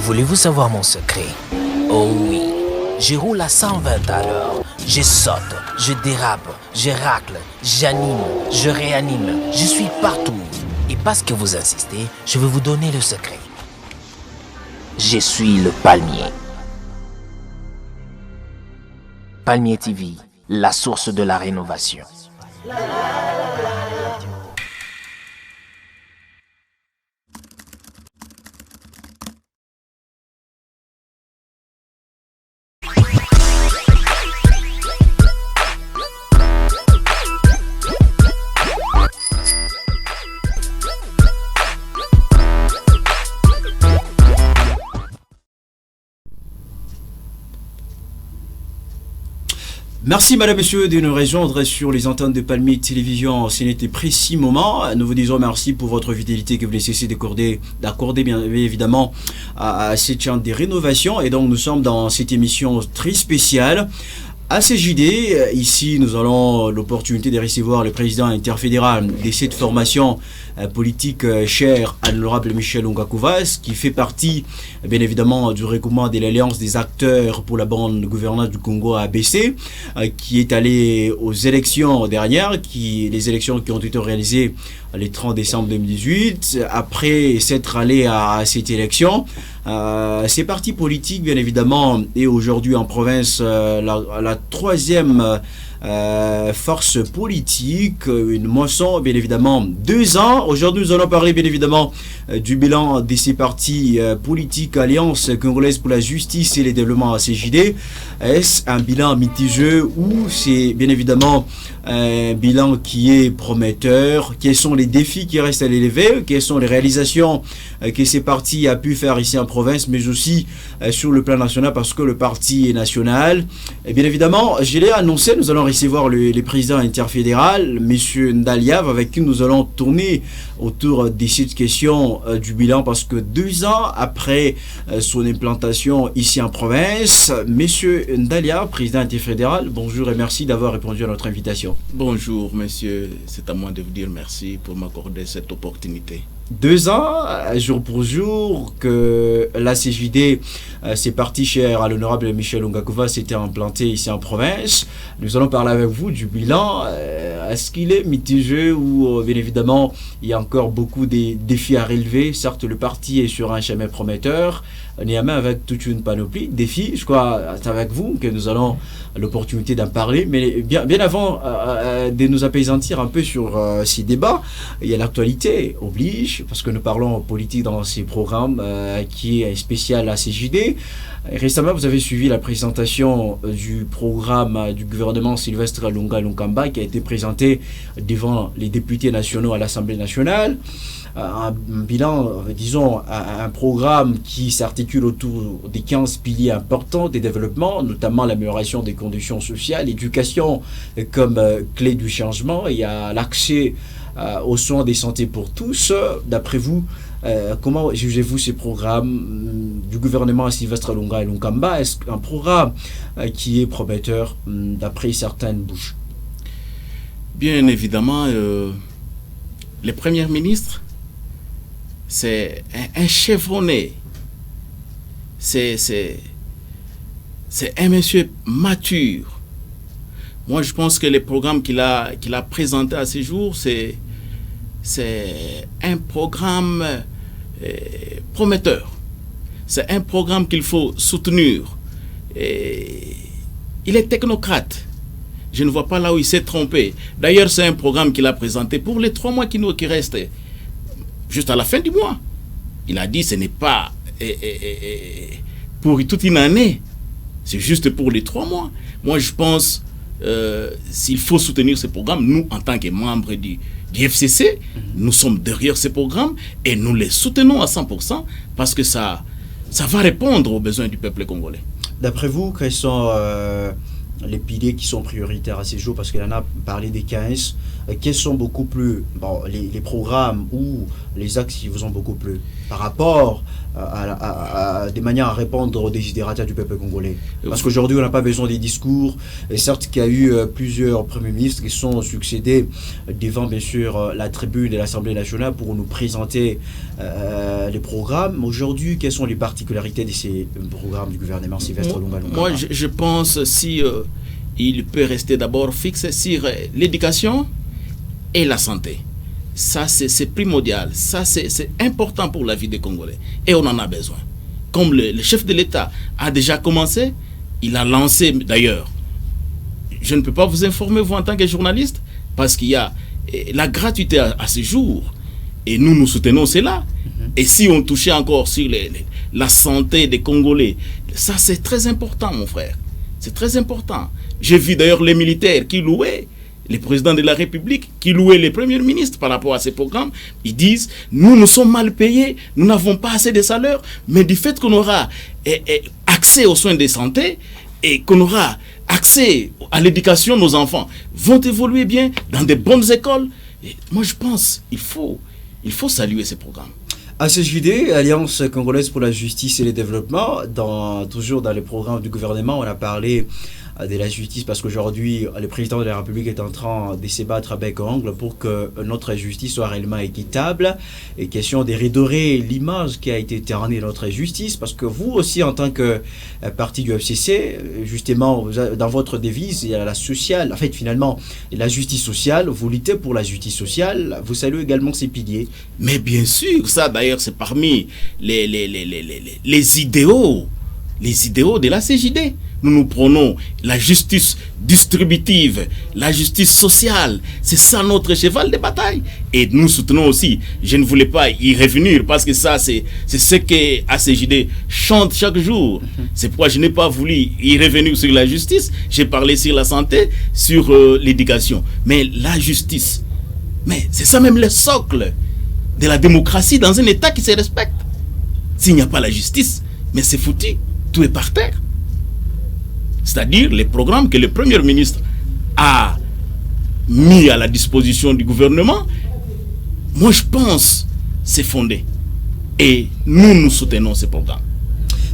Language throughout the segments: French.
Voulez-vous savoir mon secret? Oh oui, je roule à 120 à l'heure. Je saute, je dérape, je racle, j'anime, je réanime. Je suis partout. Et parce que vous insistez, je vais vous donner le secret. Je suis le palmier. Palmier TV, la source de la rénovation. Merci madame, monsieur de nous rejoindre sur les antennes de Palmier Télévision. Ce n'était précis moment. Nous vous disons merci pour votre fidélité que vous ne cessez d'accorder bien évidemment à cette chaîne de rénovation. Et donc nous sommes dans cette émission très spéciale. ACJD, ici nous avons l'opportunité de recevoir le président interfédéral de cette formation politique chère à l'honorable Michel Ongakouvas, qui fait partie bien évidemment du regroupement de l'Alliance des acteurs pour la bonne gouvernance du Congo ABC, qui est allé aux élections dernières, les élections qui ont été réalisées le 30 décembre 2018. Après s'être allé à cette élection, ces partis politiques bien évidemment est aujourd'hui en province la troisième force politique, une moisson bien évidemment 2 ans. Aujourd'hui nous allons parler bien évidemment du bilan de ces partis politiques, Alliance congolaise pour la justice et le développement ACJD. Est-ce un bilan mitigeux ou c'est bien évidemment un bilan qui est prometteur? Quels sont les défis qui restent à l'élever? Quelles sont les réalisations que ces partis a pu faire ici en province, mais aussi sur le plan national, parce que le parti est national? Et bien évidemment, je l'ai annoncé, nous allons recevoir le président interfédéral, M. Ndaliav, avec qui nous allons tourner autour de cette question du bilan, parce que 2 ans après son implantation ici en province, M. Ndaliav, président interfédéral, bonjour et merci d'avoir répondu à notre invitation. Bonjour monsieur, c'est à moi de vous dire merci pour m'accorder cette opportunité. 2 ans, jour pour jour, que l'ACJD, c'est parti cher à l'honorable Michel Ongakouvas, s'était implanté ici en province. Nous allons parler avec vous du bilan. Est-ce qu'il est mitigeux ou bien évidemment il y a encore beaucoup de défis à relever? Certes, le parti est sur un chemin prometteur, néanmoins avec toute une panoplie de défis. Je crois c'est avec vous que nous allons l'opportunité d'en parler. Mais bien avant de nous apaisantir un peu sur ces débats, il y a l'actualité oblige, parce que nous parlons politique dans ces programmes qui est spécial à CJD. Récemment, vous avez suivi la présentation du programme du gouvernement Sylvestre Lunga Lunkamba qui a été présenté devant les députés nationaux à l'Assemblée nationale. Un bilan, disons, un programme qui s'articule autour des 15 piliers importants des développements, notamment l'amélioration des conditions sociales, l'éducation comme clé du changement. Il y a l'accès aux soins de santé pour tous. D'après vous, comment jugez-vous ces programmes du gouvernement Sylvestre Lunga et Lunkamba? Est-ce un programme qui est prometteur d'après certaines bouches? Bien évidemment, le Premier ministre, c'est un chevronné. C'est un monsieur mature. Moi, je pense que les programmes qu'il a présentés à ce jour, c'est un programme prometteur. C'est un programme qu'il faut soutenir. Il est technocrate. Je ne vois pas là où il s'est trompé. D'ailleurs, c'est un programme qu'il a présenté pour les 3 mois qui restent. Juste à la fin du mois. Il a dit que ce n'est pas pour toute une année. C'est juste pour les 3 mois. Moi, je pense s'il faut soutenir ce programme, nous, en tant que membres du FCC, nous sommes derrière ce programme et nous les soutenons à 100% parce que ça va répondre aux besoins du peuple congolais. D'après vous, quels sont les piliers qui sont prioritaires à ces jours, parce qu'il en a parlé des 15, quels sont beaucoup plus les programmes ou les axes qui vous ont beaucoup plu par rapport à des manières à répondre aux desiderata du peuple congolais? Parce qu'aujourd'hui, on n'a pas besoin des discours. Et certes qu'il y a eu plusieurs premiers ministres qui sont succédés devant, bien sûr, la tribune de l'Assemblée nationale pour nous présenter les programmes. Aujourd'hui, quelles sont les particularités de ces programmes du gouvernement Sylvestre Lunga-Lunga? Moi, je pense si il peut rester d'abord fixe sur l'éducation et la santé. Ça, c'est primordial. Ça, c'est important pour la vie des Congolais. Et on en a besoin. Comme le chef de l'État a déjà commencé, il a lancé, d'ailleurs, je ne peux pas vous informer, vous, en tant que journaliste, parce qu'il y a la gratuité à ce jour. Et nous soutenons cela. Et si on touchait encore sur la santé des Congolais, ça, c'est très important, mon frère. C'est très important. J'ai vu d'ailleurs les militaires qui louaient les présidents de la République, qui louaient les premiers ministres par rapport à ces programmes. Ils disent, nous sommes mal payés, nous n'avons pas assez de salaire, mais du fait qu'on aura accès aux soins de santé et qu'on aura accès à l'éducation, nos enfants vont évoluer bien dans de bonnes écoles. Et moi, je pense qu'il faut saluer ces programmes. ACJD, Alliance congolaise pour la justice et le développement, toujours dans les programmes du gouvernement, on a parlé de la justice parce qu'aujourd'hui, le président de la République est en train de se battre à bec et ongle pour que notre justice soit réellement équitable. Et question de redorer l'image qui a été ternée de notre justice, parce que vous aussi, en tant que parti du FCC, justement, dans votre devise, il y a la sociale, en fait, finalement, la justice sociale, vous luttez pour la justice sociale, vous saluez également ces piliers. Mais bien sûr, ça d'ailleurs, c'est parmi les idéaux de la CJD. Nous prenons la justice distributive, la justice sociale. C'est ça notre cheval de bataille. Et nous soutenons aussi, je ne voulais pas y revenir parce que ça, c'est ce que ACJD chante chaque jour. C'est pourquoi je n'ai pas voulu y revenir sur la justice. J'ai parlé sur la santé, sur l'éducation. Mais la justice, mais c'est ça même le socle de la démocratie dans un État qui se respecte. S'il n'y a pas la justice, mais c'est foutu. Tout est par terre. C'est-à-dire les programmes que le Premier ministre a mis à la disposition du gouvernement, moi je pense c'est fondé. Et nous soutenons ces programmes.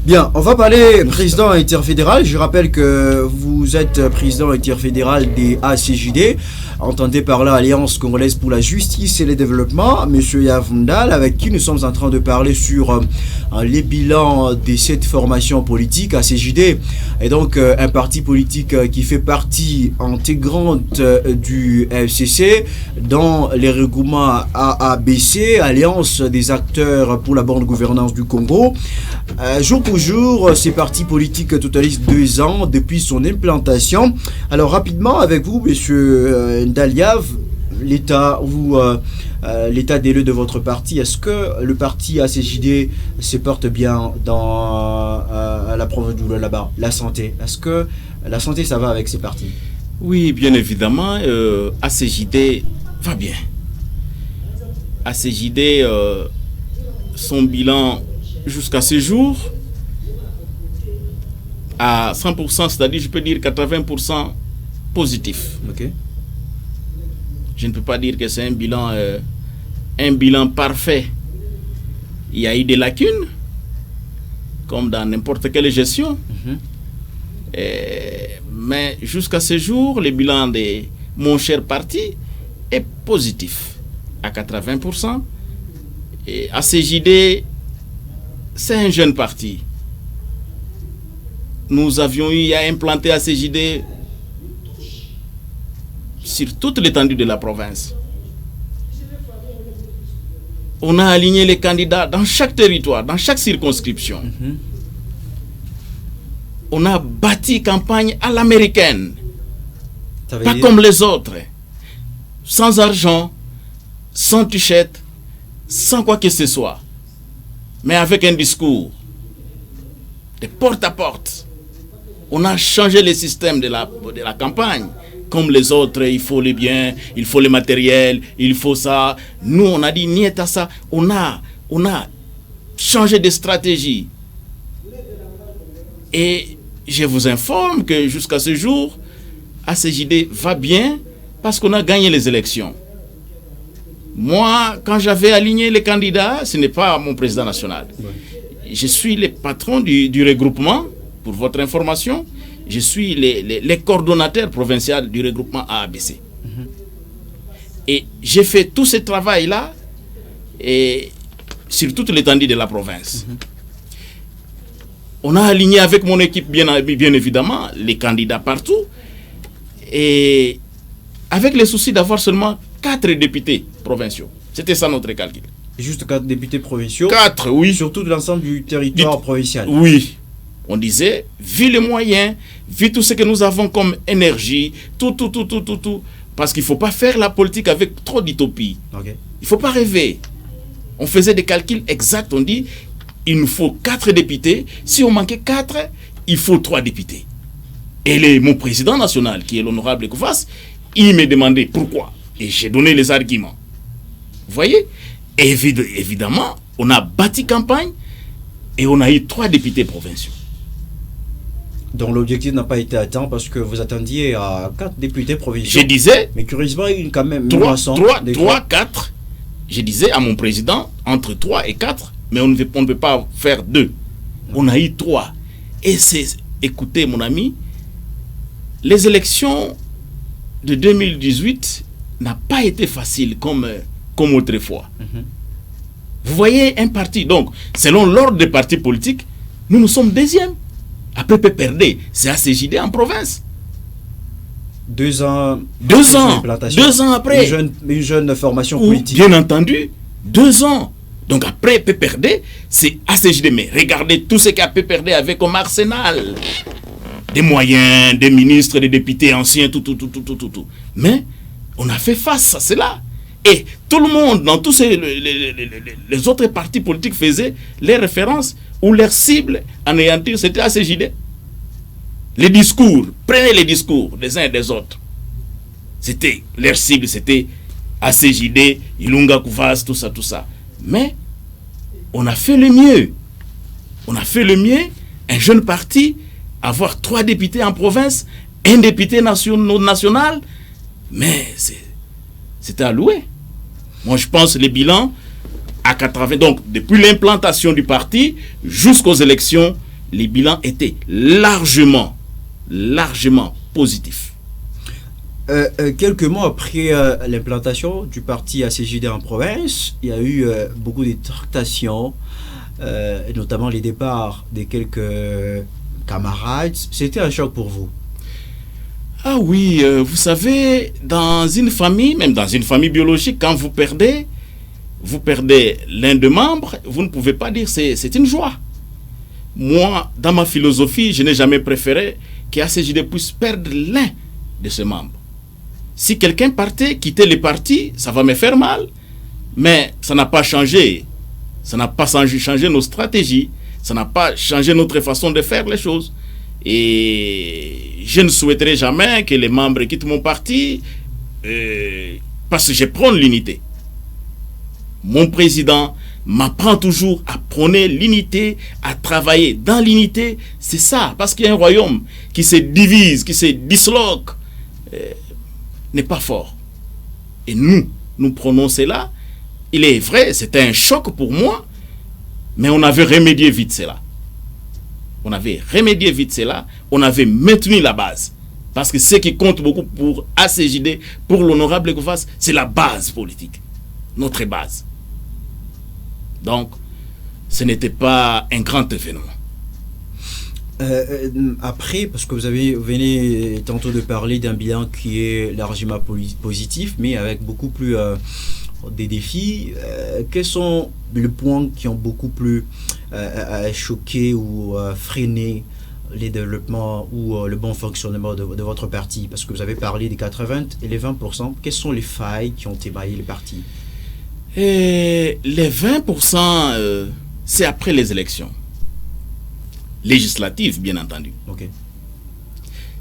Bien, on va parler président interfédéral. Je rappelle que vous êtes président interfédéral des ACJD. Entendez par là Alliance congolaise pour la justice et le développement. Monsieur Yavundal, avec qui nous sommes en train de parler sur les bilans de cette formation politique. ACJD est donc un parti politique qui fait partie intégrante du FCC dans les regroupements AABC, Alliance des acteurs pour la bonne gouvernance du Congo. Jour pour jour, ces partis politiques totalisent 2 ans depuis son implantation. Alors rapidement avec vous, monsieur Ndaliav, l'état des lieux de votre parti, est-ce que le parti ACJD se porte bien dans la province du là-bas, la santé? Est-ce que la santé, ça va avec ces partis? Oui, bien évidemment, ACJD va bien. ACJD, son bilan jusqu'à ce jour, à 100%, c'est-à-dire je peux dire 80% positif. Okay. Je ne peux pas dire que c'est un bilan parfait. Il y a eu des lacunes, comme dans n'importe quelle gestion. Mais jusqu'à ce jour, le bilan de mon cher parti est positif à 80%. Et ACJD, c'est un jeune parti. Nous avions eu à implanter ACJD sur toute l'étendue de la province. On a aligné les candidats dans chaque territoire, dans chaque circonscription. On a bâti campagne à l'américaine, pas comme les autres, sans argent, sans tuchette, sans quoi que ce soit, mais avec un discours de porte à porte. On a changé le système de la campagne. Comme les autres, il faut les biens, il faut le matériel, il faut ça. Nous, on a dit, niet à ça. On a changé de stratégie. Et je vous informe que jusqu'à ce jour, ACJD va bien parce qu'on a gagné les élections. Moi, quand j'avais aligné les candidats, ce n'est pas mon président national. Ouais. Je suis le patron du regroupement, pour votre information. Je suis les coordonnateurs provinciaux du regroupement AABC. Et j'ai fait tout ce travail-là sur toute l'étendue de la province. On a aligné avec mon équipe, bien évidemment, les candidats partout. Et avec le souci d'avoir seulement 4 députés provinciaux. C'était ça notre calcul. Juste 4 députés provinciaux? 4, oui. Sur tout l'ensemble du territoire provincial? Oui. On disait, vu les moyens, vu tout ce que nous avons comme énergie, tout. Parce qu'il ne faut pas faire la politique avec trop d'utopie. Okay. Il ne faut pas rêver. On faisait des calculs exacts. On dit, il nous faut 4 députés. Si on manquait 4, il faut 3 députés. Et mon président national, qui est l'honorable Koufas, il m'a demandé pourquoi. Et j'ai donné les arguments. Vous voyez? Et évidemment, on a bâti campagne et on a eu 3 députés provinciaux. Donc l'objectif n'a pas été atteint parce que vous attendiez à 4 députés provinciaux. Je disais... Mais curieusement, il y a quand même 3, 4. Je disais à mon président, entre 3 et 4, mais on ne peut pas faire 2. On a eu 3. Et c'est... Écoutez, mon ami, les élections de 2018 n'ont pas été faciles comme autrefois. Vous voyez un parti, donc, selon l'ordre des partis politiques, nous sommes deuxième. Après PPRD, c'est ACJD en province. 2 ans. 2 ans. 2 ans après. Une jeune formation politique. Bien entendu, 2 ans. Donc après PPRD, c'est ACJD. Mais regardez tout ce qu'a PPRD avec comme arsenal. Des moyens, des ministres, des députés anciens, tout. Mais on a fait face à cela. Et tout le monde, dans tous les autres partis politiques faisaient les références ou leurs cibles anéantir, c'était ACJD. Les discours, prenez les discours des uns et des autres. C'était, leur cible, c'était ACJD, Ilunga Koufas, tout ça. Mais on a fait le mieux. On a fait le mieux, un jeune parti, avoir 3 députés en province, 1 député national, mais c'était à louer. Moi, je pense que les bilans à 80, donc depuis l'implantation du parti jusqu'aux élections, les bilans étaient largement positifs. Quelques mois après l'implantation du parti ACJD en province, il y a eu beaucoup de tractations, notamment les départs de quelques camarades. C'était un choc pour vous? Ah oui, vous savez, dans une famille, même dans une famille biologique, quand vous perdez l'un des membres, vous ne pouvez pas dire c'est une joie. Moi, dans ma philosophie, je n'ai jamais préféré qu'ACJD puisse perdre l'un de ses membres. Si quelqu'un partait, quittait le parti, ça va me faire mal. Mais ça n'a pas changé. Ça n'a pas changé nos stratégies. Ça n'a pas changé notre façon de faire les choses. Et je ne souhaiterais jamais que les membres quittent mon parti parce que je prône l'unité. Mon président m'apprend toujours à prôner l'unité, à travailler dans l'unité. C'est ça, parce qu'il y a un royaume qui se divise, qui se disloque, n'est pas fort. Et nous prenons cela. Il est vrai, c'était un choc pour moi, mais on avait remédié vite cela. On avait maintenu la base. Parce que ce qui compte beaucoup pour ACJD, pour l'honorable Koufas, c'est la base politique. Notre base. Donc, ce n'était pas un grand événement. Après, parce que vous venez tantôt de parler d'un bilan qui est largement positif, mais avec beaucoup plus des défis, quels sont les points qui ont beaucoup plus choqué ou freiné les développements ou le bon fonctionnement de votre parti? Parce que vous avez parlé des 80 et les 20%. Quelles sont les failles qui ont émaillé le parti? Les 20%, c'est après les élections législatives, bien entendu. Okay.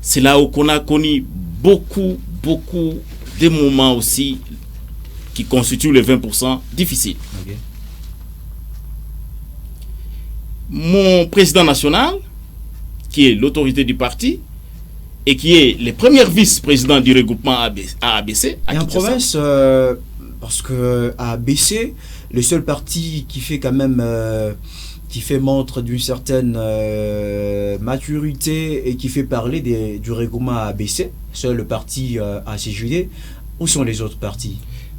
C'est là où on a connu beaucoup de moments aussi qui constituent les 20% difficiles. qui est l'autorité du parti, et qui est les premiers vice-présidents du regroupement à ABC. Et en province, parce que à ABC, le seul parti qui fait quand même, qui fait montre d'une certaine maturité et qui fait parler du regroupement à ABC, seul le parti ACJD, où sont les autres partis?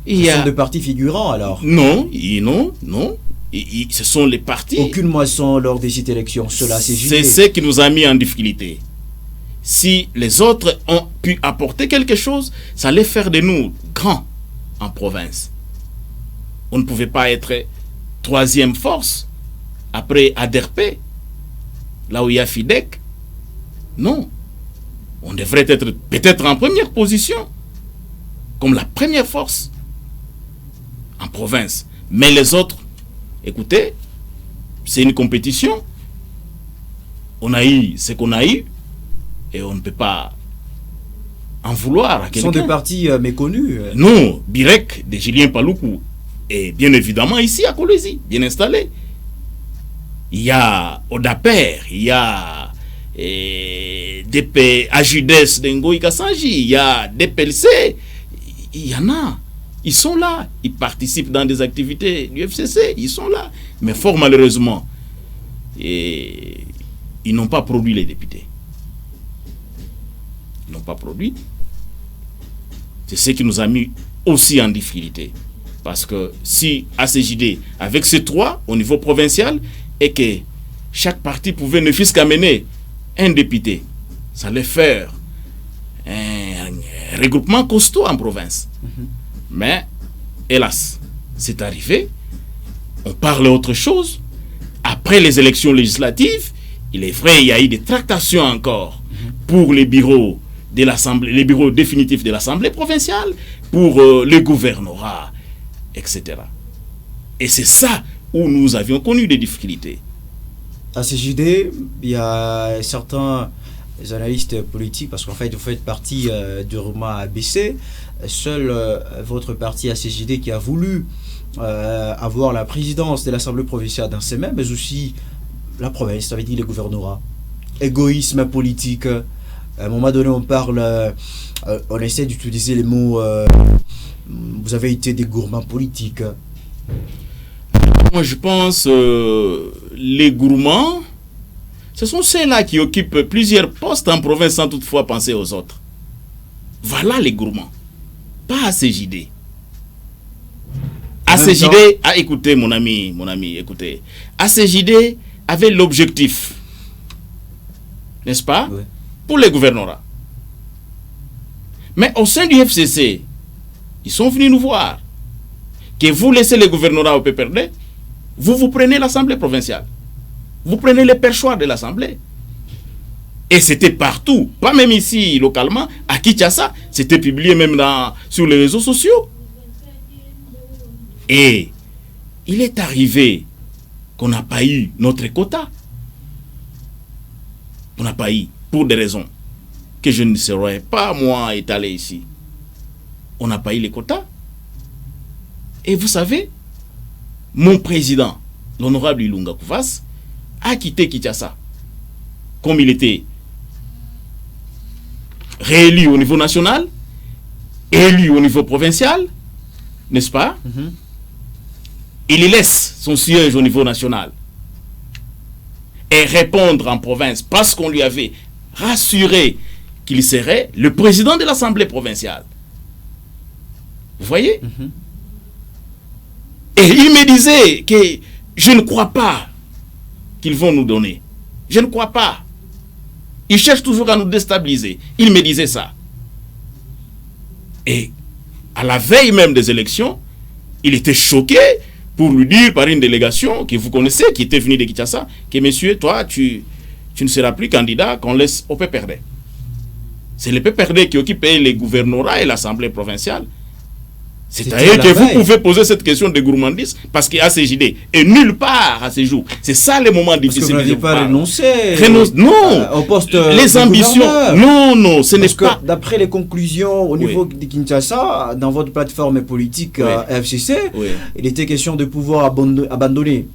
Ce sont des partis figurants alors? Non. Ce sont les partis. Aucune moisson lors des cette élections, cela ACJD. C'est ce qui nous a mis en difficulté. Si les autres ont pu apporter quelque chose, ça allait faire de nous grands en province. On ne pouvait pas être troisième force après ADERP, là où il y a FIDEC. Non. On devrait être peut-être en première position, comme la première force en province. Mais les autres, écoutez, c'est une compétition. On a eu ce qu'on a eu. Et on ne peut pas en vouloir à quelqu'un. Ce sont des partis méconnus. Non, Birek de Julien Paloukou est bien évidemment ici à Kolwezi, bien installé. Il y a Odaper, il y a DP Ajudes de Ngoï Kassanji, il y a DPLC, il y en a. Ils sont là, ils participent dans des activités du FCC, ils sont là. Mais fort malheureusement, ils n'ont pas produit les députés. N'ont pas produit. C'est ce qui nous a mis aussi en difficulté. Parce que si ACJD, avec ces trois au niveau provincial, et que chaque parti pouvait ne fût-ce qu'amener un député, ça allait faire un regroupement costaud en province. Mais, hélas, c'est arrivé. On parle autre chose. Après les élections législatives, il est vrai, il y a eu des tractations encore pour les bureaux de l'Assemblée, les bureaux définitifs de l'Assemblée provinciale, pour le gouvernorat, etc. Et c'est ça où nous avions connu des difficultés. À CJD, il y a certains analystes politiques, parce qu'en fait, vous faites partie du regroupement ABC. Seul votre parti ACJD qui a voulu avoir la présidence de l'Assemblée provinciale dans ses mains, mais aussi la province, ça veut dire le gouvernorat. Égoïsme politique. À un moment donné, on parle, on essaie d'utiliser les mots vous avez été des gourmands politiques. Moi, je pense les gourmands, ce sont ceux-là qui occupent plusieurs postes en province sans toutefois penser aux autres. Voilà les gourmands. Pas ACJD. ACJD, écoutez mon ami, écoutez. ACJD avait l'objectif, n'est-ce pas, oui, pour les gouvernorats. Mais au sein du FCC, ils sont venus nous voir que vous laissez les gouvernorats au PPRD, vous prenez l'Assemblée provinciale. Vous prenez les perchoirs de l'Assemblée. Et c'était partout, pas même ici localement, à Kinshasa, c'était publié même sur les réseaux sociaux. Et il est arrivé qu'on n'a pas eu notre quota. On n'a pas eu, pour des raisons que je ne saurais pas, moi, étaler ici. On n'a pas eu les quotas. Et vous savez, mon président, l'honorable Ilunga Kouvas, a quitté Kinshasa. Comme il était réélu au niveau national, élu au niveau provincial, n'est-ce pas? Il laisse son siège au niveau national et répondre en province parce qu'on lui avait rassuré qu'il serait le président de l'Assemblée provinciale. Vous voyez? Et il me disait que je ne crois pas qu'ils vont nous donner. Je ne crois pas. Ils cherchent toujours à nous déstabiliser. Il me disait ça. Et à la veille même des élections, il était choqué pour lui dire par une délégation que vous connaissez, qui était venue de Kinshasa, que monsieur, toi, tu ne seras plus candidat, qu'on laisse au PPRD. C'est le PPRD qui occupait les gouvernorats et l'Assemblée provinciale. C'est à eux que vous pouvez poser cette question de gourmandise, parce qu'il y a ACJD et nulle part à ces jours. C'est ça le moment difficile. Parce que vous n'avez pas renoncé non, au poste les ambitions. Non, ce n'est pas. D'après les conclusions au niveau de Kinshasa, dans votre plateforme politique FCC, il était question de pouvoir abandonner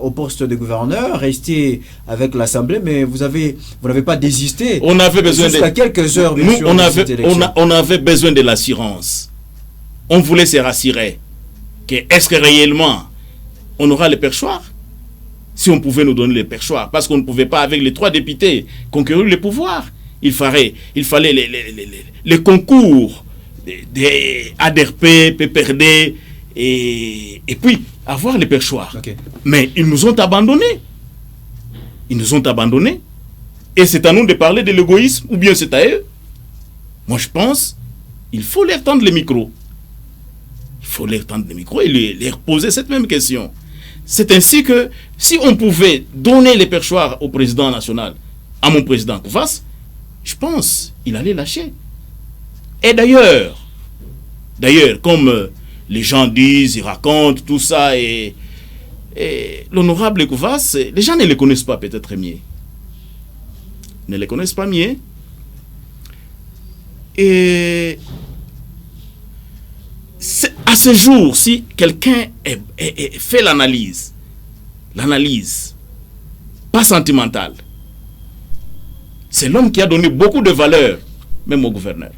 au poste de gouverneur, rester avec l'Assemblée, mais vous n'avez pas désisté. On avait besoin jusqu'à quelques heures, bien nous, sûr, de cette élection. on avait besoin de l'assurance. On voulait se rassurer que est-ce que réellement on aura le perchoir? Si on pouvait nous donner le perchoir, parce qu'on ne pouvait pas avec les 3 députés conquérir le pouvoir. Il fallait les concours des ADRP, PPRD et puis avoir les perchoirs. Okay. Mais ils nous ont abandonnés. Ils nous ont abandonnés. Et c'est à nous de parler de l'égoïsme ou bien c'est à eux. Moi je pense il faut leur tendre le micro. Il faut leur tendre le micro et leur poser cette même question. C'est ainsi que si on pouvait donner les perchoirs au président national, à mon président Kouvas, je pense qu'il allait lâcher. Et d'ailleurs, comme les gens disent, ils racontent tout ça, et l'honorable Kouvas, les gens ne le connaissent pas peut-être mieux. Ne le connaissent pas mieux. Et à ce jour, si quelqu'un fait l'analyse, pas sentimentale, c'est l'homme qui a donné beaucoup de valeur, même au gouverneur.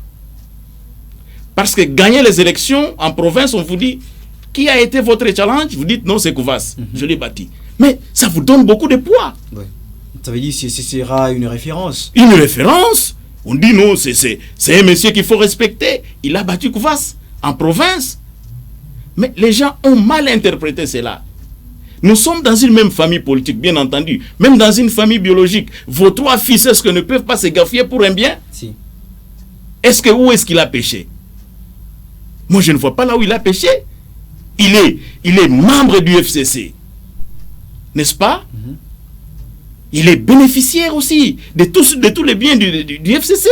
Parce que gagner les élections en province, on vous dit, qui a été votre challenge? Vous dites, non, c'est Kouvas, je l'ai bâti. Mais ça vous donne beaucoup de poids. Oui. Ça veut dire que ce sera une référence. Une référence? On dit, non, c'est un monsieur qu'il faut respecter. Il a battu Kouvas en province. Mais les gens ont mal interprété cela. Nous sommes dans une même famille politique, bien entendu. Même dans une famille biologique. Vos 3 fils, est-ce qu'ils ne peuvent pas se gafier pour un bien? Si. Où est-ce qu'il a péché? Moi, je ne vois pas là où il a péché. Il est membre du FCC. N'est-ce pas? Il est bénéficiaire aussi de tous les biens du FCC.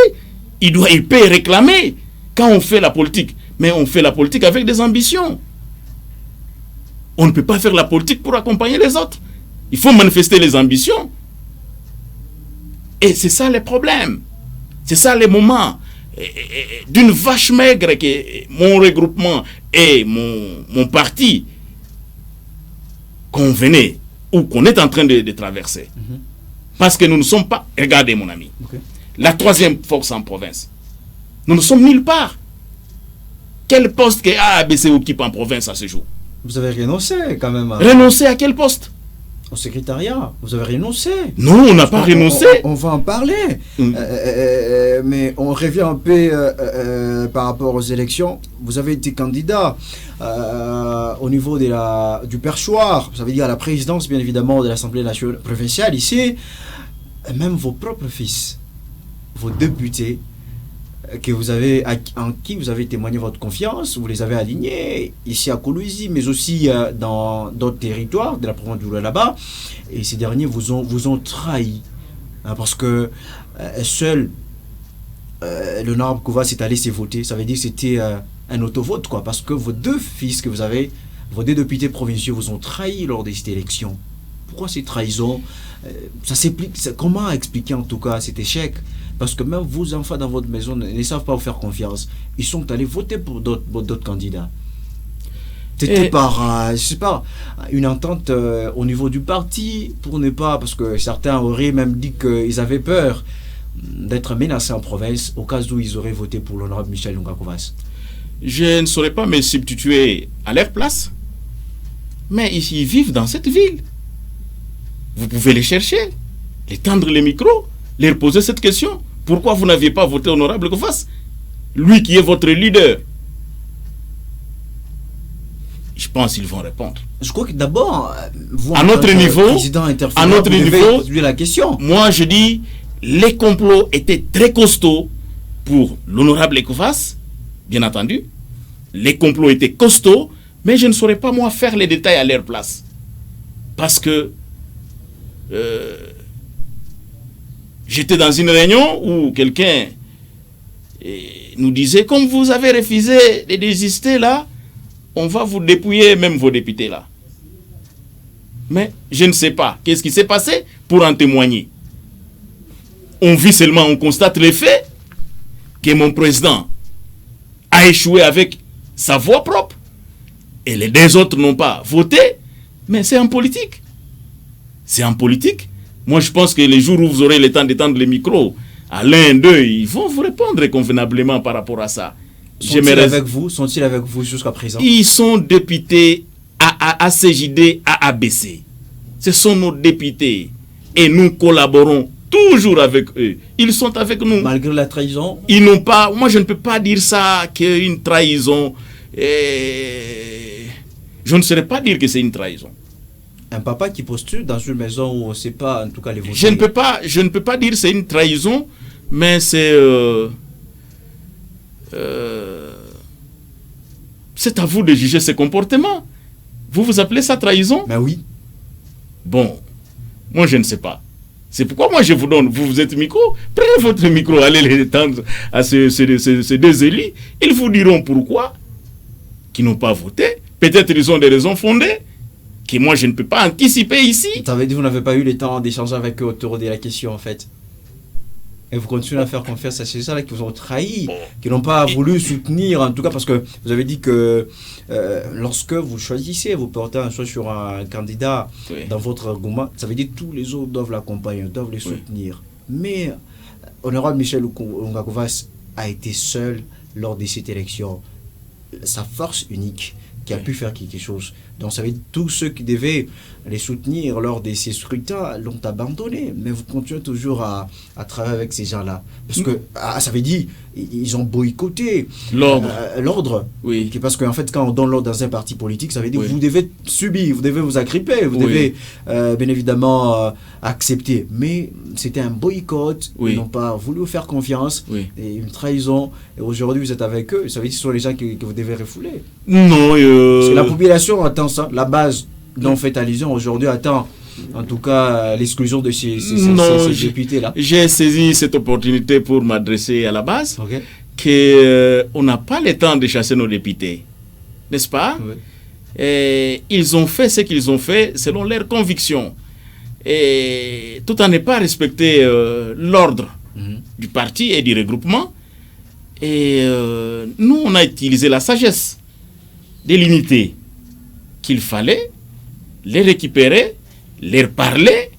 Il peut réclamer quand on fait la politique. Mais on fait la politique avec des ambitions. On ne peut pas faire la politique pour accompagner les autres. Il faut manifester les ambitions. Et c'est ça le problème. C'est ça le moment d'une vache maigre que mon regroupement et mon parti convenaient ou qu'on est en train de traverser. Parce que nous ne sommes pas... Regardez mon ami. La 3e force en province. Nous ne sommes nulle part. Quel poste que ABC occupe en province à ce jour? Vous avez renoncé quand même. Renoncer à quel poste? Au secrétariat. Vous avez renoncé. Non, on n'a pas renoncé. On va en parler. Mais on revient un peu par rapport aux élections. Vous avez été candidat au niveau du perchoir. Ça veut dire à la présidence, bien évidemment, de l'Assemblée nationale provinciale ici. Même vos propres fils, vos députés, en qui vous avez témoigné votre confiance, vous les avez alignés ici à Kolwezi, mais aussi dans d'autres territoires de la province du là-bas, et ces derniers vous ont trahi, parce que seul l'honorable Kouvas est allé se voter. Ça veut dire que c'était un autovote, quoi, parce que vos 2 fils que vous avez, vos 2 députés provinciaux vous ont trahi lors de cette élection. Pourquoi ces trahisons? Ça s'explique. Comment expliquer en tout cas cet échec? Parce que même vos enfants dans votre maison ne savent pas vous faire confiance. Ils sont allés voter pour d'autres candidats. C'était par, je sais pas, une entente au niveau du parti pour ne pas... Parce que certains auraient même dit qu'ils avaient peur d'être menacés en province au cas où ils auraient voté pour l'honorable Michel Lunga Kouvas. Je ne saurais pas me substituer à leur place. Mais ils vivent dans cette ville. Vous pouvez les chercher, les tendre les micros, leur poser cette question. Pourquoi vous n'aviez pas voté honorable Kouvas? Lui qui est votre leader. Je pense qu'ils vont répondre. Je crois que d'abord, vous, à notre niveau, la question. Moi je dis, les complots étaient très costauds pour l'honorable Kouvas, bien entendu. Les complots étaient costauds, mais je ne saurais pas moi faire les détails à leur place. Parce que j'étais dans une réunion où quelqu'un nous disait, comme vous avez refusé de désister là, on va vous dépouiller même vos députés là. Mais je ne sais pas qu'est-ce qui s'est passé pour en témoigner. On vit seulement, on constate les faits que mon président a échoué avec sa voix propre et les 2 autres n'ont pas voté, mais c'est en politique. c'est en politique. Moi, je pense que les jours où vous aurez le temps d'étendre les micros à l'un d'eux, ils vont vous répondre convenablement par rapport à ça. Sont-ils avec vous jusqu'à présent? Ils sont députés à CJD, à ABC. Ce sont nos députés. Et nous collaborons toujours avec eux. Ils sont avec nous. Malgré la trahison? Ils n'ont pas... Moi, je ne peux pas dire ça, qu'une trahison... Je ne saurais pas dire que c'est une trahison. Un papa qui postule dans une maison où on ne sait pas, en tout cas, les voter. Je ne peux pas dire que c'est une trahison, mais c'est... c'est à vous de juger ses comportements. Vous appelez ça trahison? Ben oui. Bon, moi je ne sais pas. C'est pourquoi moi je vous donne, vous êtes micro, prenez votre micro, allez les étendre à ces deux élus. Ils vous diront pourquoi, qu'ils n'ont pas voté. Peut-être ils ont des raisons fondées, que moi je ne peux pas anticiper ici. Ça veut dire que vous n'avez pas eu le temps d'échanger avec eux autour de la question en fait. Et vous continuez à faire confiance à ces gens-là qui vous ont trahi, qui n'ont pas voulu soutenir, en tout cas parce que vous avez dit que lorsque vous choisissez, vous portez un choix sur un candidat dans votre argument, ça veut dire que tous les autres doivent l'accompagner, doivent les soutenir. Mais honorable Michel Ongakovas a été seul lors de cette élection. Sa force unique qui a pu faire quelque chose. Donc ça veut dire que tous ceux qui devaient les soutenir lors de ces scrutins l'ont abandonné. Mais vous continuez toujours à travailler avec ces gens-là. Parce que ça veut dire ils ont boycotté l'ordre. Oui. Parce qu'en fait, quand on donne l'ordre dans un parti politique, ça veut dire que vous devez subir, vous devez vous agripper, vous devez bien évidemment accepter. Mais c'était un boycott, ils n'ont pas voulu vous faire confiance, et une trahison. Et aujourd'hui, vous êtes avec eux, ça veut dire que ce sont les gens que vous devez refouler. Non, parce que la population attend ça, la base dont fait allusion aujourd'hui attend en tout cas l'exclusion de ces députés-là. J'ai saisi cette opportunité pour m'adresser à la base, qu'on n'a pas le temps de chasser nos députés, n'est-ce pas? Et ils ont fait ce qu'ils ont fait selon leurs convictions, et tout en ne pas respecter l'ordre du parti et du regroupement. Et nous, on a utilisé la sagesse de l'unité qu'il fallait les récupérer, les parler.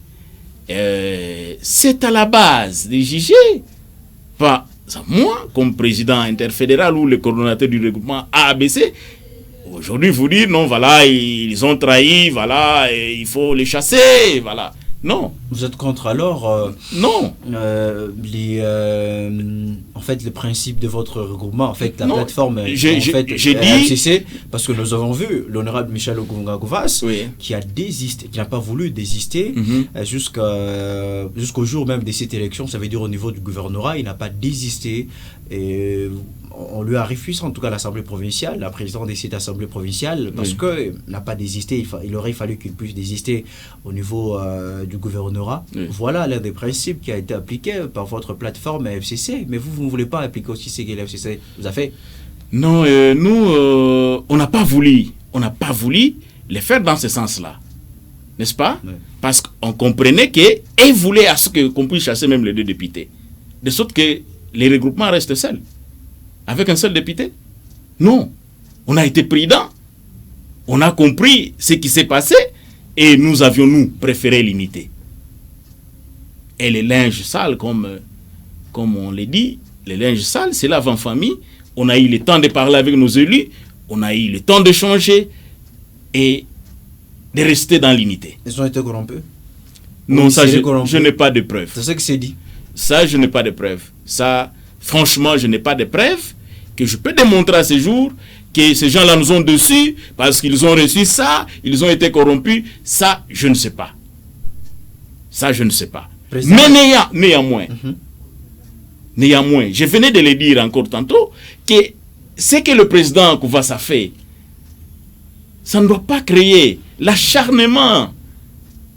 C'est à la base de juger, pas moi comme président interfédéral ou le coordonnateur du regroupement ABC. Aujourd'hui, vous dire non, voilà, ils ont trahi, voilà, et il faut les chasser, voilà. Non. Vous êtes contre alors non. En fait, le principe de votre regroupement, en fait, la plateforme j'ai dit FCC, parce que nous avons vu l'honorable Michel Ongakovas qui a désisté, qui n'a pas voulu désister jusqu'au jour même de cette élection, ça veut dire au niveau du gouvernorat, il n'a pas désisté. Et on lui a refusé en tout cas l'Assemblée provinciale, la présidente de cette Assemblée provinciale, parce qu'il n'a pas désisté, il aurait fallu qu'il puisse désister au niveau du gouvernorat. Voilà l'un des principes qui a été appliqué par votre plateforme FCC, mais vous ne voulez pas appliquer aussi ce que l'FCC vous a fait? Non, nous, on n'a pas voulu les faire dans ce sens-là, n'est-ce pas? Parce qu'on comprenait qu'ils voulaient à ce qu'on puisse chasser même les deux députés, de sorte que les regroupements restent seuls. Avec un seul député? Non. On a été prudents. On a compris ce qui s'est passé et nous avions, préféré l'unité. Et les linges sales, comme on l'a dit, les linges sales, c'est l'avant-famille. On a eu le temps de parler avec nos élus, on a eu le temps de changer et de rester dans l'unité. Ils ont été corrompus? Non, ça, je n'ai pas de preuves. C'est ça que c'est dit? Ça, je n'ai pas de preuves. Ça, franchement, je n'ai pas de preuves que je peux démontrer à ce jour que ces gens-là nous ont dessus parce qu'ils ont reçu ça, ils ont été corrompus. Ça, je ne sais pas. Ça, je ne sais pas. Président. Mais néanmoins, je venais de le dire encore tantôt, que ce que le président Kouvas a fait, ça ne doit pas créer l'acharnement,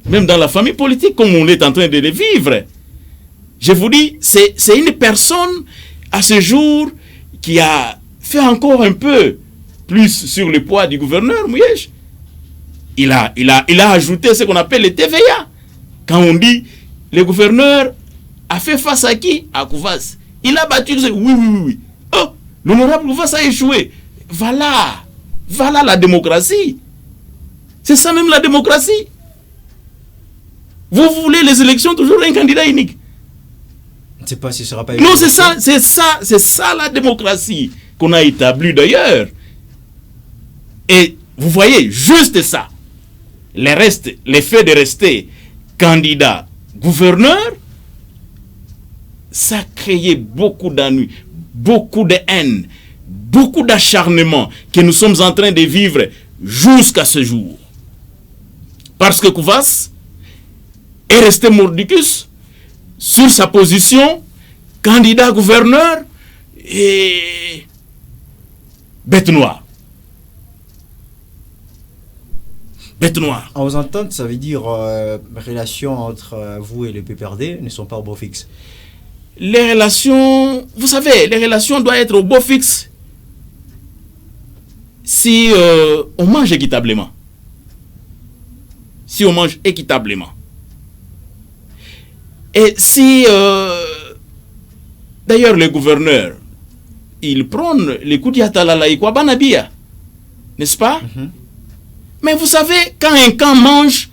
même dans la famille politique, comme on est en train de le vivre. Je vous dis, c'est une personne à ce jour qui a fait encore un peu plus sur le poids du gouverneur Mouyej. Il a ajouté ce qu'on appelle le TVA. Quand on dit le gouverneur a fait face à qui? À Kouvas. Il a battu. Oui. Oh, l'honorable Kouvas a échoué. Voilà la démocratie. C'est ça même la démocratie. les élections, toujours un candidat unique. Je ne sais pas si ce sera pas... Non, c'est ça la démocratie qu'on a établie d'ailleurs. Et vous voyez, juste ça. Les faits de rester candidat gouverneur, ça a créé beaucoup d'ennuis, beaucoup de haine, beaucoup d'acharnement que nous sommes en train de vivre jusqu'à ce jour. Parce que Kouvas est resté mordicus sur sa position, candidat gouverneur et bête noire. Bête noire. À vous entendre, ça veut dire relations entre vous et le PPRD ne sont pas au beau fixe. Les relations, vous savez, les relations doivent être au beau fixe si on mange équitablement. Si on mange équitablement. Et si, d'ailleurs, le gouverneur, il prône les coups d'Yatalala et Kwabanabia, n'est-ce pas? Mais vous savez, quand un camp mange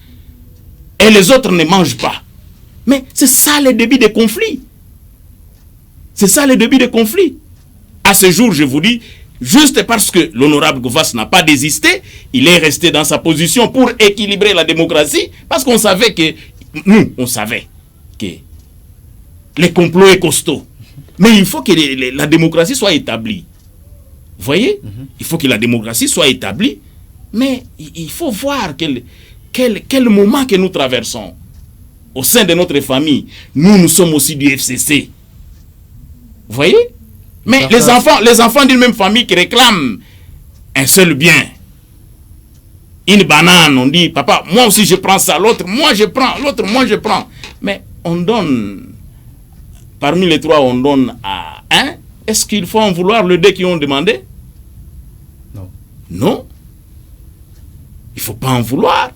et les autres ne mangent pas, mais c'est ça le début des conflits. C'est ça le début des conflits. À ce jour, je vous dis, juste parce que l'honorable Gouvas n'a pas désisté, il est resté dans sa position pour équilibrer la démocratie, parce qu'on savait que, nous, on savait que les complots est costaud. Mais il faut que la démocratie soit établie. Vous voyez? Il faut que la démocratie soit établie, mais il faut voir quel moment que nous traversons. Au sein de notre famille, nous sommes aussi du FCC. Vous voyez? Mais les enfants d'une même famille qui réclament un seul bien, une banane, on dit, papa, moi aussi je prends ça, l'autre, moi je prends, l'autre, moi je prends. Mais on donne, parmi les trois, on donne à un. Est-ce qu'il faut en vouloir les deux qui ont demandé? Non. Non. Il ne faut pas en vouloir.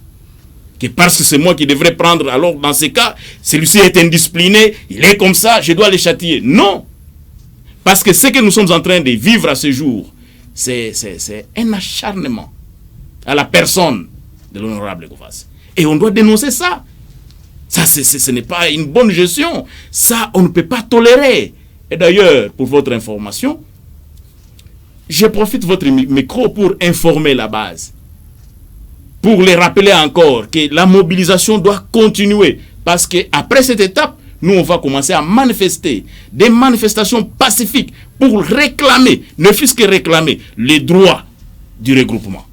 Que parce que c'est moi qui devrais prendre, alors dans ces cas, celui-ci est indiscipliné, il est comme ça, je dois le châtier. Non. Parce que ce que nous sommes en train de vivre à ce jour, c'est un acharnement à la personne de l'honorable Gouvas. Et on doit dénoncer ça. Ça, ce n'est pas une bonne gestion. Ça, on ne peut pas tolérer. Et d'ailleurs, pour votre information, je profite de votre micro pour informer la base. Pour les rappeler encore que la mobilisation doit continuer. Parce qu'après cette étape, nous, on va commencer à manifester des manifestations pacifiques pour réclamer, ne fût-ce que réclamer, les droits du regroupement.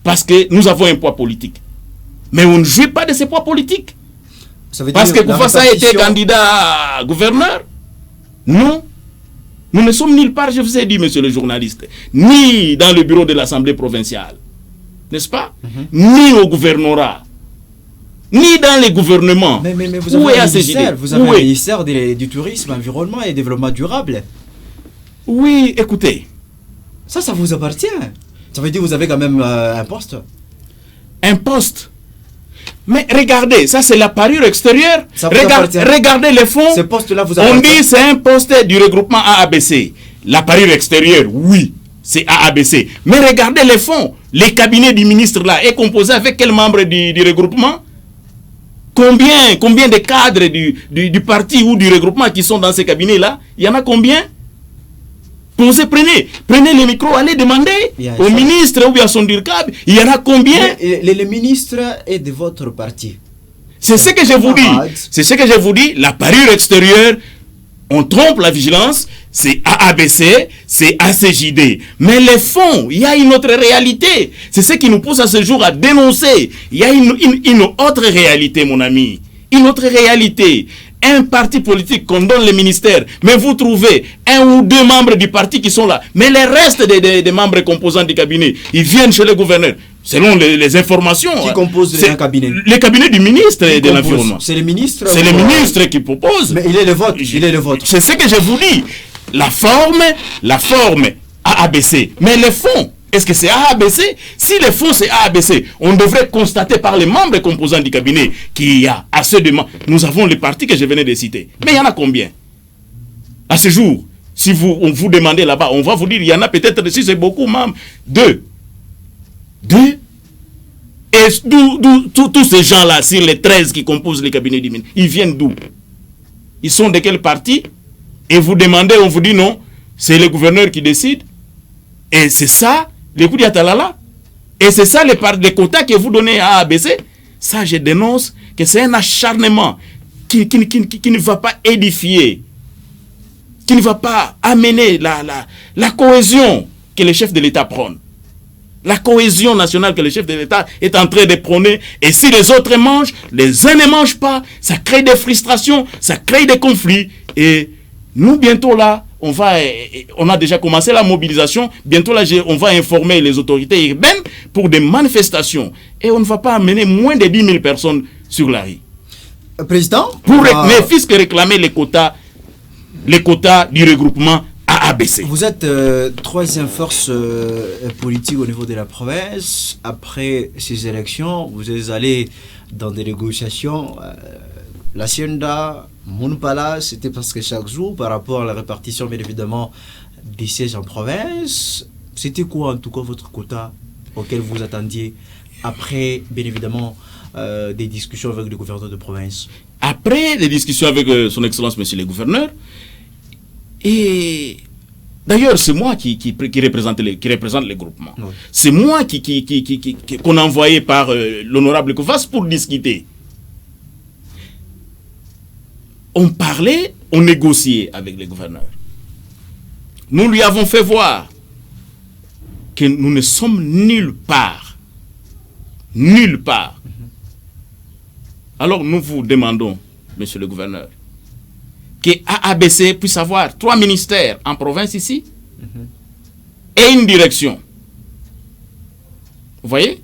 Parce que nous avons un poids politique. Mais on ne jouit pas de ce poids politique. Parce que Kouvas a été candidat à gouverneur. Non. Nous ne sommes nulle part, je vous ai dit, monsieur le journaliste, ni dans le bureau de l'Assemblée provinciale, n'est-ce pas? Ni au gouvernorat. Ni dans les gouvernements. Mais vous avez un ministère du tourisme, environnement et développement durable. Oui, écoutez. Ça vous appartient. Ça veut dire que vous avez quand même un poste. Un poste. Mais regardez, ça c'est la parure extérieure. Regardez les fonds. Ce poste-là vous appartient. On dit c'est un poste du regroupement AABC. La parure extérieure, oui, c'est AABC. Mais regardez les fonds. Les cabinets du ministre là est composé avec quel membre du regroupement? Combien de cadres du parti ou du regroupement qui sont dans ces cabinets-là? Il y en a combien? Prenez les micros, allez demander au ministre ou à son DIRCAB. Il y en a combien? Le ministre est de votre parti. C'est ce que je vous dis. C'est ce que je vous dis. La parure extérieure, on trompe la vigilance. C'est AABC, c'est ACJD. Mais les fonds, il y a une autre réalité. C'est ce qui nous pousse à ce jour à dénoncer. Il y a une autre réalité, mon ami. Une autre réalité. Un parti politique qu'on donne le ministère, mais vous trouvez un ou deux membres du parti qui sont là. Mais les restes des membres composants du cabinet, ils viennent chez le gouverneur. Selon les informations. Qui compose le cabinet? Le cabinet du ministre de l'Environnement. C'est le ministre? C'est le ministre qui propose. Mais il est le vôtre. Il est le vôtre. C'est ce que je vous dis. La forme AABC. Mais les fonds, est-ce que c'est AABC? Si les fonds c'est AABC, on devrait constater par les membres composants du cabinet qu'il y a assez de membres. Nous avons les partis que je venais de citer. Mais il y en a combien? À ce jour, si on vous demandez là-bas, on va vous dire, il y en a peut-être, si c'est beaucoup, membres, deux. Et tous ces gens-là, sur les 13 qui composent les cabinets du ministre, ils viennent d'où? Ils sont de quel parti? Et vous demandez, on vous dit non, c'est le gouverneur qui décide. Et c'est ça, les coups d'Yatalala. Et c'est ça les quotas que vous donnez à ABC. Ça, je dénonce que c'est un acharnement qui ne va pas édifier, qui ne va pas amener la cohésion que le chef de l'État prône. La cohésion nationale que le chef de l'État est en train de prôner. Et si les autres mangent, les uns ne mangent pas, ça crée des frustrations, ça crée des conflits. Et nous, bientôt là, on a déjà commencé la mobilisation. Bientôt là, on va informer les autorités urbaines pour des manifestations. Et on ne va pas amener moins de 10 000 personnes sur la rue. Président, pour ne fût-ce que réclamer les quotas du regroupement AABC. Vous êtes troisième force politique au niveau de la province. Après ces élections, vous êtes allé dans des négociations. La Hacienda, Mounpala, c'était presque chaque jour par rapport à la répartition, bien évidemment, des sièges en province. C'était quoi, en tout cas, votre quota auquel vous attendiez après, bien évidemment, des discussions avec le gouverneur de province? Après les discussions avec son Excellence, Monsieur le Gouverneur, et d'ailleurs, c'est moi qui représente les groupements. Oui. C'est moi qu'on a envoyé par l'honorable Kouvas pour discuter. On parlait, on négociait avec les gouverneurs. Nous lui avons fait voir que nous ne sommes nulle part. Nulle part. Alors nous vous demandons, Monsieur le Gouverneur, que AABC puisse avoir 3 ministères en province ici et une direction. Vous voyez?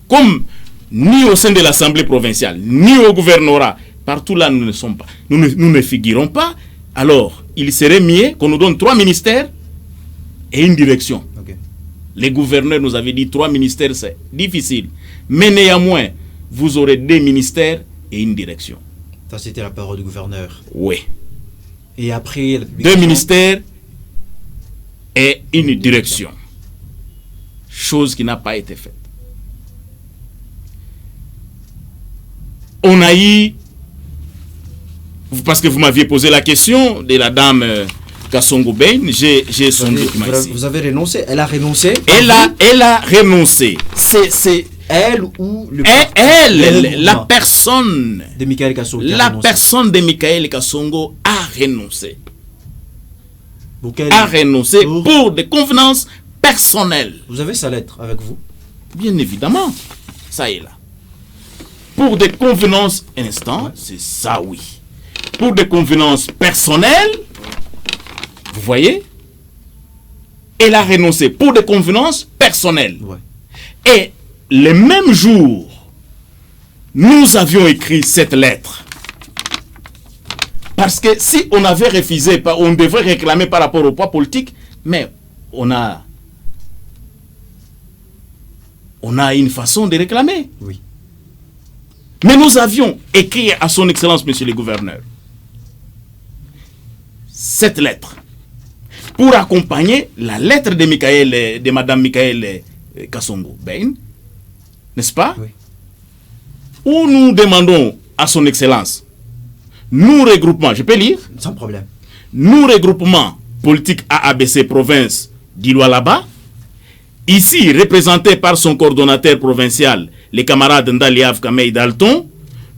Comme ni au sein de l'Assemblée provinciale, ni au gouvernorat, partout là nous ne sommes pas. Nous ne figurons pas. Alors, il serait mieux qu'on nous donne 3 ministères et une direction. Okay. Les gouverneurs nous avaient dit 3 ministères, c'est difficile. Mais néanmoins, vous aurez 2 ministères et une direction. Ça, c'était la parole du gouverneur. Oui. Et après... 2 ministères et une direction. Chose qui n'a pas été faite. On a eu... Parce que vous m'aviez posé la question de la dame Kassongo Bain, j'ai son document ici. Vous avez renoncé? Elle a renoncé? Elle a renoncé. C'est elle ou le la personne de Michael Kassongo. La personne de Michael Kassongo a renoncé. A renoncé pour des convenances personnelles. Vous avez sa lettre avec vous? Bien évidemment. Ça est là. Pour des convenances, un instant, c'est ça, oui. Pour des convenances personnelles, vous voyez, elle a renoncé pour des convenances personnelles. Ouais. Et le même jour, nous avions écrit cette lettre. Parce que si on avait refusé, on devrait réclamer par rapport au poids politique, mais on a une façon de réclamer. Oui. Mais nous avions écrit à son Excellence, Monsieur le Gouverneur, cette lettre pour accompagner la lettre de Madame Michael Kassongo Bain, n'est-ce pas? Oui. Où nous demandons à son Excellence, nous regroupement, je peux lire? Sans problème. Nous regroupement politique AABC province d'Iloalaba, ici représenté par son coordonnateur provincial, les camarades Ndaliav Kamei Dalton,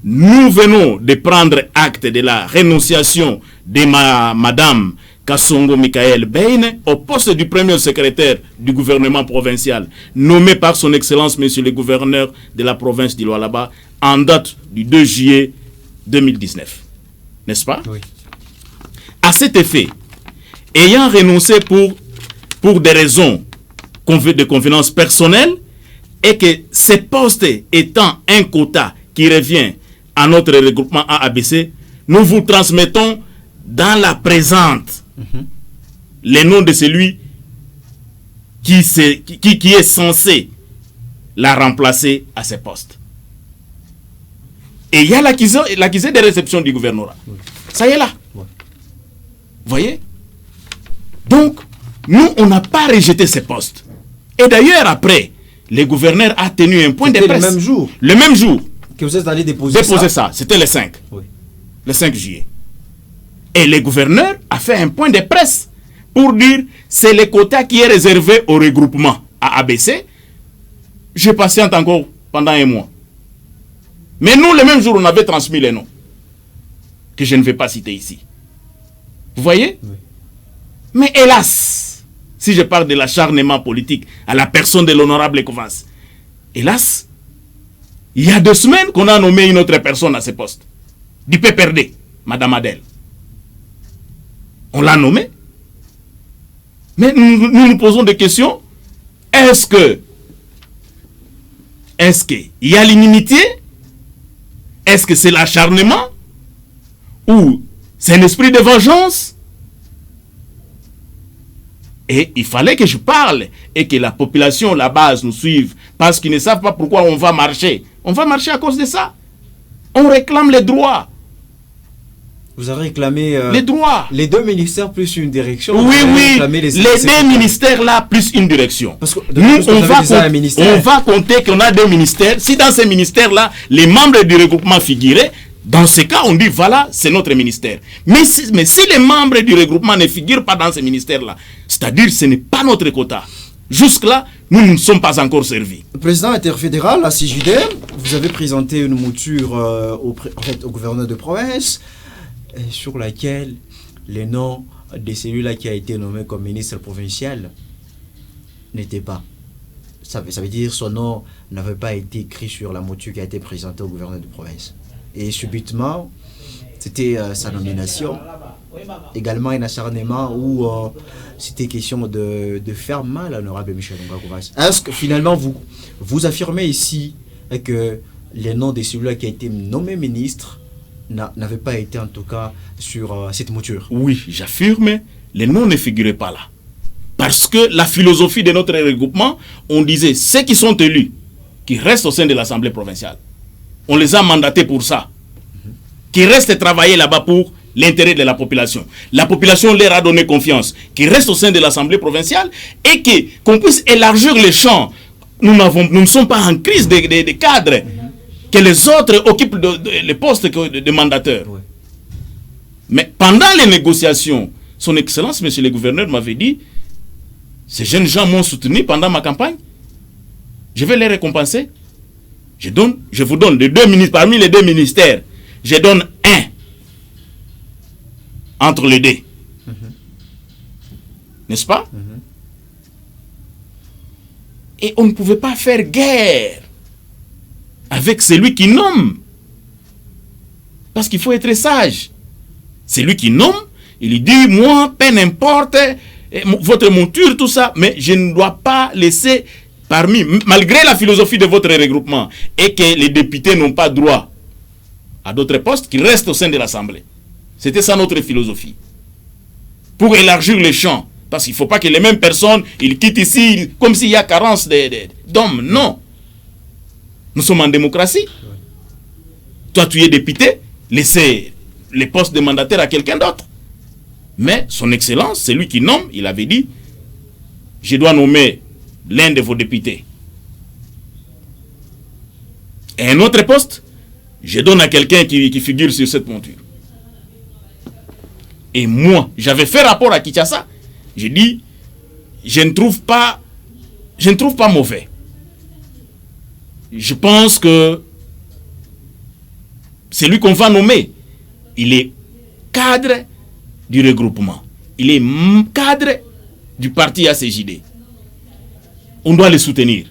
nous venons de prendre acte de la renonciation de Madame Kassongo Michael Bain au poste du premier secrétaire du gouvernement provincial, nommé par son Excellence, Monsieur le Gouverneur de la province d'Iloalaba, en date du 2 juillet 2019. N'est-ce pas? Oui. À cet effet, ayant renoncé pour des raisons de convenance personnelle, et que ce poste étant un quota qui revient à notre regroupement AABC, nous vous transmettons dans la présente les noms de celui qui est censé la remplacer à ce poste. Et il y a l'accusé de réception du gouvernorat. Oui. Ça y est là. Oui. Vous voyez? Donc, nous, on n'a pas rejeté ce poste. Et d'ailleurs, après, le gouverneur a tenu un point de presse. Le même jour. Le même jour. Que vous êtes allé déposer ça. C'était le 5. Oui. Le 5 juillet. Et le gouverneur a fait un point de presse pour dire c'est le quota qui est réservé au regroupement à ABC. Je patiente encore pendant un mois. Mais nous, le même jour, on avait transmis les noms que je ne vais pas citer ici. Vous voyez? Oui. Mais hélas, si je parle de l'acharnement politique à la personne de l'honorable Ekovas, hélas, il y a 2 semaines qu'on a nommé une autre personne à ce poste, du PPRD, Madame Adèle. On l'a nommée. Mais nous nous posons des questions. Est-ce qu'il y a l'inimitié? Est-ce que c'est l'acharnement? Ou c'est un esprit de vengeance? Et il fallait que je parle et que la population, la base, nous suive. Parce qu'ils ne savent pas pourquoi on va marcher. On va marcher à cause de ça. On réclame les droits. Vous avez réclamé les droits. Les 2 ministères plus une direction. Oui. Les 2 ministères là plus une direction. Parce que nous, on va compter qu'on a 2 ministères. Si dans ces ministères là, les membres du regroupement figuraient, dans ce cas, on dit voilà, c'est notre ministère. Mais si les membres du regroupement ne figurent pas dans ces ministères là, c'est-à-dire ce n'est pas notre quota. Jusque-là, nous ne sommes pas encore servis. Le président interfédéral, la CJDM, vous avez présenté une mouture au gouverneur de province sur laquelle les noms de celui-là qui a été nommé comme ministre provincial n'étaient pas. Ça veut dire son nom n'avait pas été écrit sur la mouture qui a été présentée au gouverneur de province. Et subitement, c'était sa nomination. Également un acharnement où c'était question de faire mal à l'honorable Michel Ongakouvas. Est-ce que finalement vous affirmez ici que les noms de celui-là qui a été nommé ministre n'avaient pas été en tout cas sur cette mouture? Oui, j'affirme, les noms ne figuraient pas là. Parce que la philosophie de notre regroupement, on disait ceux qui sont élus, qui restent au sein de l'Assemblée provinciale, on les a mandatés pour ça, qui restent travailler là-bas pour l'intérêt de la population. La population leur a donné confiance, qui restent au sein de l'Assemblée provinciale et qu'on puisse élargir les champs. Nous ne sommes pas en crise de cadres, que les autres occupent les postes de mandateurs. Oui. Mais pendant les négociations, son Excellence, Monsieur le Gouverneur, m'avait dit, ces jeunes gens m'ont soutenu pendant ma campagne, je vais les récompenser. Je vous donne les 2 ministres, parmi les 2 ministères, je donne un entre les 2. N'est-ce pas? Et on ne pouvait pas faire guerre avec celui qui nomme. Parce qu'il faut être sage. Celui qui nomme, il dit, moi, peu n'importe, votre monture, tout ça, mais je ne dois pas laisser malgré la philosophie de votre regroupement, et que les députés n'ont pas droit à d'autres postes, qui restent au sein de l'Assemblée. C'était ça notre philosophie. Pour élargir les champs. Parce qu'il ne faut pas que les mêmes personnes, ils quittent ici comme s'il y a carence d'hommes. Non. Nous sommes en démocratie. Toi, tu es député, laissez les postes de mandataire à quelqu'un d'autre. Mais son Excellence, c'est lui qui nomme, il avait dit, je dois nommer l'un de vos députés. Et un autre poste, je donne à quelqu'un qui figure sur cette monture. Et moi, j'avais fait rapport à Kinshasa. J'ai dit, je ne trouve pas mauvais. Je pense que c'est lui qu'on va nommer. Il est cadre du regroupement. Il est cadre du parti ACJD. On doit le soutenir.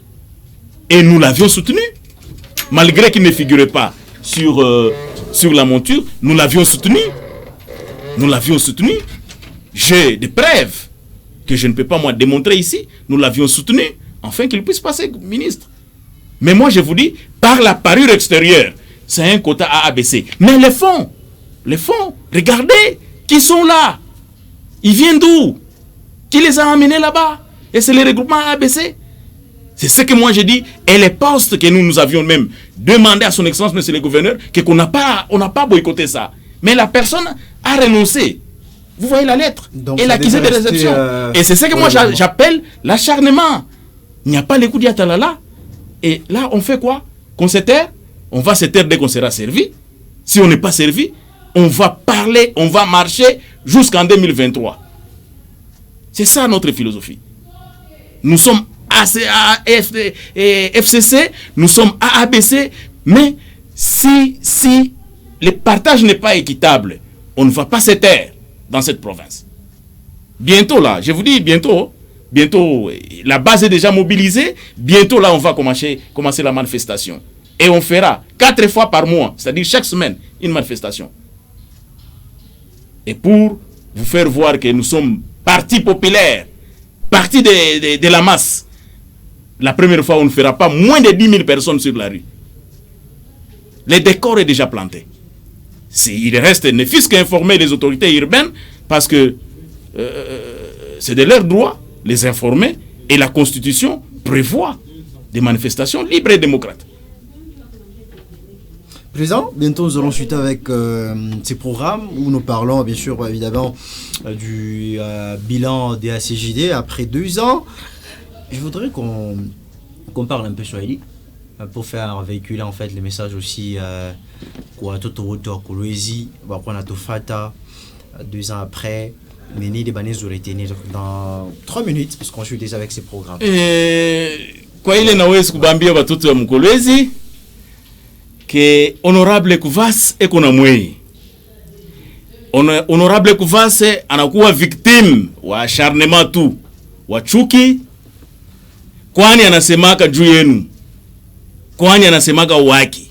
Et nous l'avions soutenu. Malgré qu'il ne figurait pas sur la monture, nous l'avions soutenu. Nous l'avions soutenu. J'ai des preuves que je ne peux pas moi démontrer ici. Nous l'avions soutenu, afin qu'il puisse passer ministre. Mais moi je vous dis, par la parure extérieure, c'est un quota ABC. Mais les fonds, regardez, qui sont là? Ils viennent d'où? Qui les a amenés là-bas? Et c'est le regroupement ABC. C'est ce que moi j'ai dit. Et les postes que nous avions même demandé à son Excellence, Monsieur le Gouverneur, qu'on n'a pas boycotté ça. Mais la personne a renoncé. Vous voyez la lettre. Donc, et l'accusé de réception. Et c'est ce que moi j'appelle l'acharnement. Il n'y a pas les coups d'Yatalala. Et là, on fait quoi? Qu'on se taire? On va se taire dès qu'on sera servi. Si on n'est pas servi, on va parler, on va marcher jusqu'en 2023. C'est ça notre philosophie. Nous sommes FCC, nous sommes AABC, mais si le partage n'est pas équitable, on ne va pas se taire dans cette province. Bientôt là, je vous dis bientôt, la base est déjà mobilisée, bientôt là on va commencer la manifestation. Et on fera 4 fois par mois, c'est-à-dire chaque semaine, une manifestation. Et pour vous faire voir que nous sommes parti populaire, parti de la masse, la première fois on ne fera pas moins de 10 000 personnes sur la rue. Le décor est déjà planté. Il reste ne fût-ce qu'informer les autorités urbaines, parce que c'est de leur droit, les informer, et la Constitution prévoit des manifestations libres et démocrates. Président, bientôt nous allons suite avec ces programmes où nous parlons bien sûr évidemment du bilan des ACJD après 2 ans. Je voudrais qu'on parle un peu Swahili pour faire véhiculer en fait les messages aussi kwa toto wote wa Kolwezi bakwa na tofata 2 ans après. Nini de Banez aurait été dans 3 minutes parce qu'on suit déjà avec ces programmes. Kwa ile nawezi kubambia watoto wa Mkolwezi que honorable Kuvas eko na mwei. Honorable Kuvas anakuwa victime wa acharnement tu wa chuki, kwani anasemaka juu yenu, kwani anasemaka waki,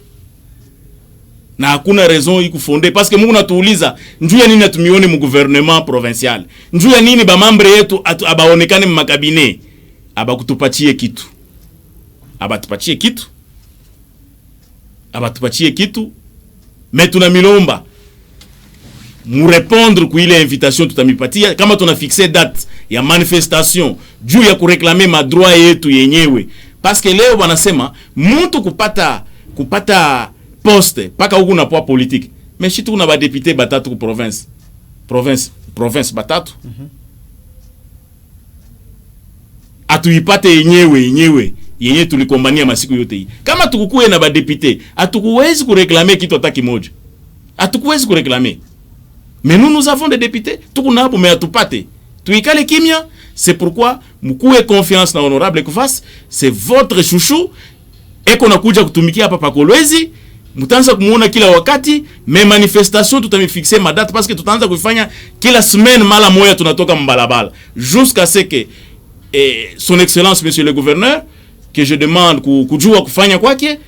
na hakuna raison ikufonde, parce que Mungu natuuliza njuu ya nini atumione mu gouvernement provincial, njuu ya nini ba membre yetu abaonekane mu makabine, abakutupatie kitu, abatupatie kitu, mais tunamilomba mu répondre ku ile invitation tutamipatia, kama tuna fixe date ya manifestation juu ya kureklame madroit yetu yenyewe, parce que leo wanasema mtu kupata poste paka huku na poa politique, mais si tu na ba député batatu ku province batatu atuipate yenyewe tulikombania masiku yote hii. Kama tukukuwe na ba député, atukuwezi kureklame kitu hata kimoja, atukuwezi kureklame. Mais nous avons des députés, tukuna hapo mais atupate tuikale kimia. C'est pourquoi mkuwe confiance na honorable Kuvas, c'est votre chouchou, eko nakuja kutumikia hapa pa Kolwezi, mutaanza kumuona kila wakati. Mais manifestation tutamifixe ma date, parce que tutaanza kuifanya kila semaine mala moya, tunatoka mbalabala jusqu'à ce que son excellence monsieur le gouverneur, que je demande kujua kufanya kwake,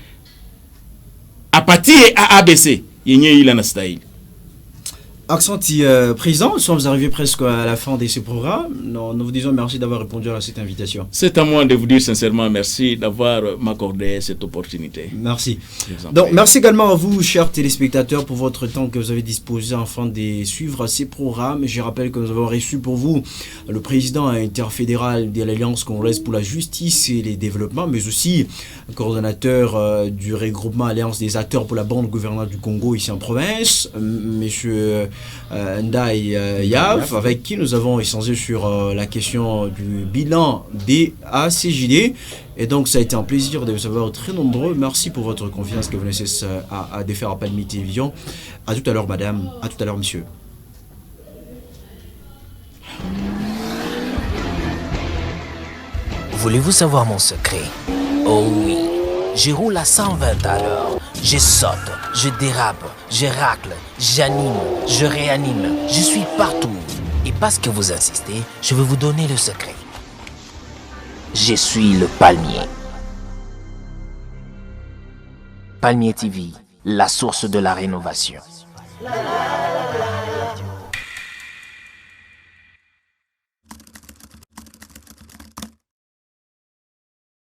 apatie ABC yenye ila na style. Accenti président, nous sommes arrivés presque à la fin de ce programme. Nous vous disons merci d'avoir répondu à cette invitation. C'est à moi de vous dire sincèrement merci d'avoir m'accordé cette opportunité. Merci. Donc merci également à vous, chers téléspectateurs, pour votre temps que vous avez disposé afin de suivre ces programmes. Je rappelle que nous avons reçu pour vous le président interfédéral de l'Alliance congolaise pour la justice et les développements, mais aussi le coordonnateur du regroupement Alliance des acteurs pour la bande gouvernante du Congo ici en province, monsieur Ndai Yav, avec qui nous avons échangé sur la question du bilan des ACJD. Et donc ça a été un plaisir de vous avoir très nombreux. Merci pour votre confiance que vous laissez à défaire à Palmi Télévision. À tout à l'heure madame, à tout à l'heure monsieur. Voulez-vous savoir mon secret? Oh oui, je roule à 120 à l'heure. Je saute, je dérape, je racle, j'anime, je réanime, je suis partout. Et parce que vous insistez, je vais vous donner le secret. Je suis le palmier. Palmier TV, la source de la rénovation.